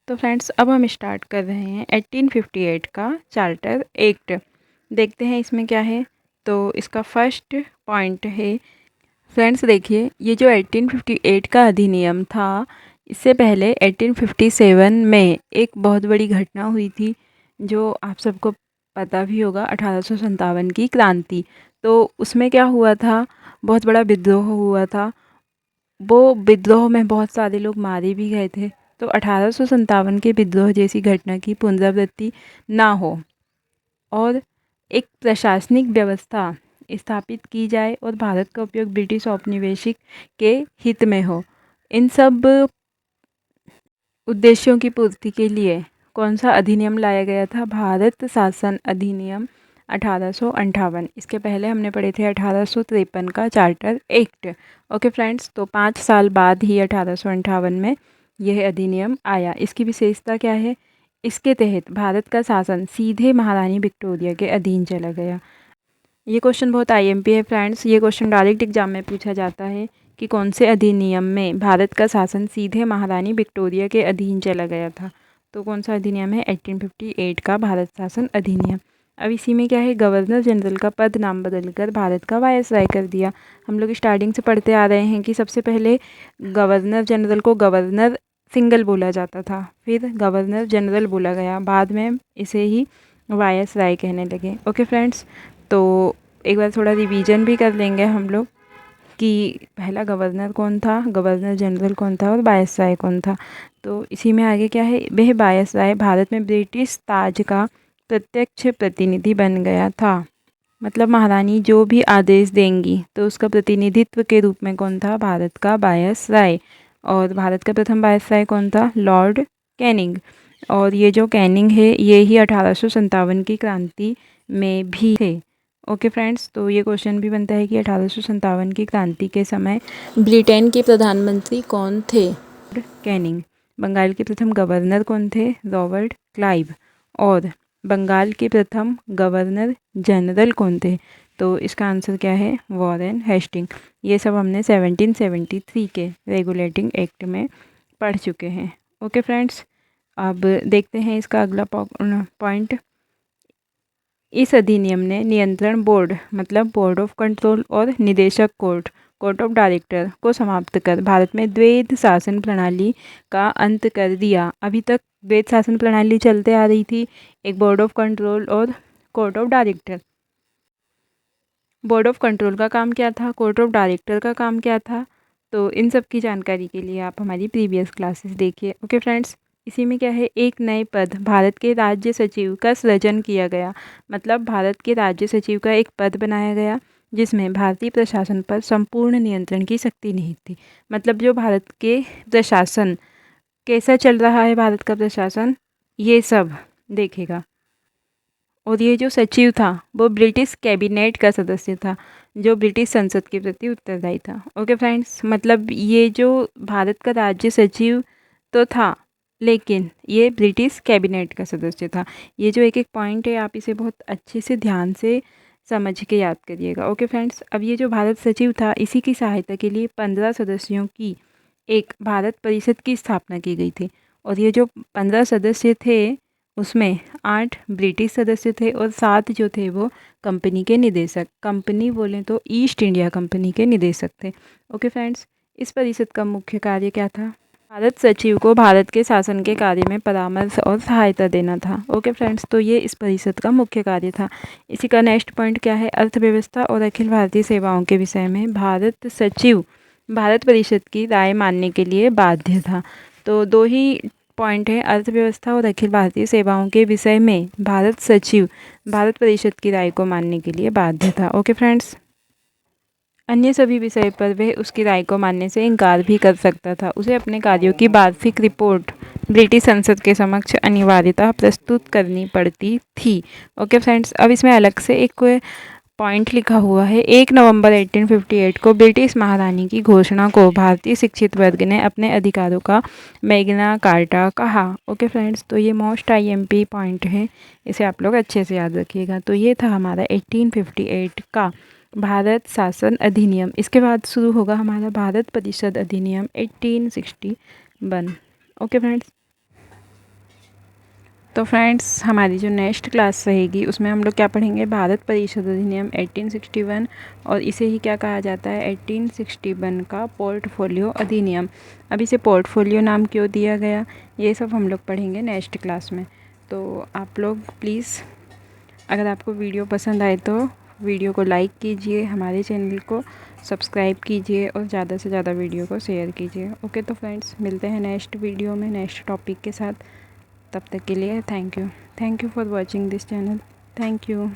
तो फ्रेंड्स अब हम स्टार्ट कर रहे हैं 1858 का चार्टर एक्ट। देखते हैं इसमें क्या है। तो इसका फर्स्ट पॉइंट है, फ्रेंड्स देखिए, ये जो 1858 का अधिनियम था, इससे पहले 1857 में एक बहुत बड़ी घटना हुई थी जो आप सबको पता भी होगा, 1857 की क्रांति। तो उसमें क्या हुआ था, बहुत बड़ा विद्रोह हुआ था। वो विद्रोह में बहुत सारे लोग मारे भी गए थे। तो 1857 के विद्रोह जैसी घटना की पुनरावृत्ति ना हो और एक प्रशासनिक व्यवस्था स्थापित की जाए और भारत का उपयोग ब्रिटिश औपनिवेशिक के हित में हो, इन सब उद्देश्यों की पूर्ति के लिए कौन सा अधिनियम लाया गया था? भारत शासन अधिनियम 1858। इसके पहले हमने पढ़े थे 1853 का चार्टर एक्ट। ओके फ्रेंड्स, तो 5 साल बाद ही 1858 में यह अधिनियम आया। इसकी विशेषता क्या है? इसके तहत भारत का शासन सीधे महारानी विक्टोरिया के अधीन चला गया। ये क्वेश्चन बहुत आईएमपी है फ्रेंड्स। ये क्वेश्चन डायरेक्ट एग्जाम में पूछा जाता है कि कौन से अधिनियम में भारत का शासन सीधे महारानी विक्टोरिया के अधीन चला गया था। तो कौन सा अधिनियम है? 1858 का भारत शासन अधिनियम। अब इसी में क्या है, गवर्नर जनरल का पद नाम बदलकर भारत का वायसराय कर दिया। हम लोग स्टार्टिंग से पढ़ते आ रहे हैं कि सबसे पहले गवर्नर जनरल को गवर्नर सिंगल बोला जाता था, फिर गवर्नर जनरल बोला गया, बाद में इसे ही वायसराय कहने लगे। ओके फ्रेंड्स, तो एक बार थोड़ा रिवीजन भी कर लेंगे हम लोग कि पहला गवर्नर कौन था, गवर्नर जनरल कौन था और वायसराय कौन था। तो इसी में आगे क्या है, वह वायसराय भारत में ब्रिटिश ताज का प्रत्यक्ष प्रतिनिधि बन गया था। मतलब महारानी जो भी आदेश देंगी तो उसका प्रतिनिधित्व के रूप में कौन था? भारत का वायसराय। और भारत का प्रथम वायसराय कौन था? Lord Canning. और ये जो कैनिंग है, ये ही 1857 की क्रांति में भी थे। ओके फ्रेंड्स, तो ये क्वेश्चन भी बनता है कि 1857 की क्रांति के समय ब्रिटेन के प्रधानमंत्री कौन थे? कैनिंग। बंगाल के प्रथम गवर्नर कौन थे? Robert Clive. और बंगाल के प्रथम गवर्नर जनरल कौन थे? तो इसका आंसर क्या है? Warren Hastings. ये सब हमने 1773 के रेगुलेटिंग एक्ट में पढ़ चुके हैं। ओके फ्रेंड्स, अब देखते हैं इसका अगला पॉइंट। इस अधिनियम ने नियंत्रण बोर्ड, मतलब बोर्ड ऑफ कंट्रोल, और निदेशक कोर्ट ऑफ डायरेक्टर को समाप्त कर भारत में द्वैध शासन प्रणाली का अंत कर दिया। अभी तक द्वैध शासन प्रणाली चलते आ रही थी, एक बोर्ड ऑफ कंट्रोल और court of director. Board of control का काम क्या था, कोर्ट ऑफ डायरेक्टर का काम क्या था? तो इन सब की जानकारी के लिए आप हमारी प्रीवियस क्लासेस देखिए। ओके फ्रेंड्स, इसी में क्या है, एक नए पद भारत के राज्य सचिव का सृजन किया गया। मतलब भारत के राज्य सचिव का एक पद बनाया गया जिसमें भारतीय प्रशासन पर संपूर्ण नियंत्रण की शक्ति नहीं थी। मतलब जो भारत के प्रशासन कैसा चल रहा है, भारत का प्रशासन, ये सब देखेगा। और ये जो सचिव था वो ब्रिटिश कैबिनेट का सदस्य था, जो ब्रिटिश संसद के प्रति उत्तरदायी था। ओके फ्रेंड्स, मतलब ये जो भारत का राज्य सचिव तो था, लेकिन ये ब्रिटिश कैबिनेट का सदस्य था। ये जो एक एक पॉइंट है, आप इसे बहुत अच्छे से ध्यान से समझ के याद करिएगा। ओके फ्रेंड्स, अब ये जो भारत सचिव था, इसी की सहायता के लिए 15 सदस्यों की एक भारत परिषद की स्थापना की गई थी। और ये जो 15 सदस्य थे, उसमें 8 ब्रिटिश सदस्य थे और 7 जो थे वो कंपनी के निदेशक, कंपनी बोलें तो ईस्ट इंडिया कंपनी के निदेशक थे। ओके फ्रेंड्स, इस परिषद का मुख्य कार्य क्या था? भारत सचिव को भारत के शासन के कार्य में परामर्श और सहायता देना था। ओके फ्रेंड्स, तो ये इस परिषद का मुख्य कार्य था। इसी का नेक्स्ट पॉइंट क्या है? अर्थव्यवस्था और अखिल भारतीय सेवाओं के विषय में भारत सचिव भारत परिषद की राय मानने के लिए बाध्य था। तो दो ही पॉइंट है, अर्थव्यवस्था और अखिल भारतीय सेवाओं के विषय में भारत सचिव भारत परिषद की राय को मानने के लिए बाध्य था। ओके फ्रेंड्स, अन्य सभी विषय पर वह उसकी राय को मानने से इनकार भी कर सकता था। उसे अपने कार्यों की वार्षिक रिपोर्ट ब्रिटिश संसद के समक्ष अनिवार्यतः प्रस्तुत करनी पड़ती थी। ओके फ्रेंड्स, अब इसमें अलग से एक पॉइंट लिखा हुआ है, 1 नवंबर 1858 को ब्रिटिश महारानी की घोषणा को भारतीय शिक्षित वर्ग ने अपने अधिकारों का मैग्ना कार्टा कहा। ओके फ्रेंड्स, तो ये मोस्ट आईएमपी पॉइंट है, इसे आप लोग अच्छे से याद रखिएगा। तो ये था हमारा 1858 का भारत शासन अधिनियम। इसके बाद शुरू होगा हमारा भारत परिषद अधिनियम 1861। ओके फ्रेंड्स, तो फ्रेंड्स हमारी जो नेक्स्ट क्लास रहेगी उसमें हम लोग क्या पढ़ेंगे, भारत परिषद अधिनियम 1861 और इसे ही क्या कहा जाता है, 1861 का पोर्टफोलियो अधिनियम। अब इसे पोर्टफोलियो नाम क्यों दिया गया, ये सब हम लोग पढ़ेंगे नेक्स्ट क्लास में। तो आप लोग प्लीज़, अगर आपको वीडियो पसंद आए तो वीडियो को लाइक कीजिए, हमारे चैनल को सब्सक्राइब कीजिए और ज़्यादा से ज़्यादा वीडियो को शेयर कीजिए। ओके, तो फ्रेंड्स मिलते हैं नेक्स्ट वीडियो में नेक्स्ट टॉपिक के साथ। तब तक के लिए thank you for watching this channel. Thank you.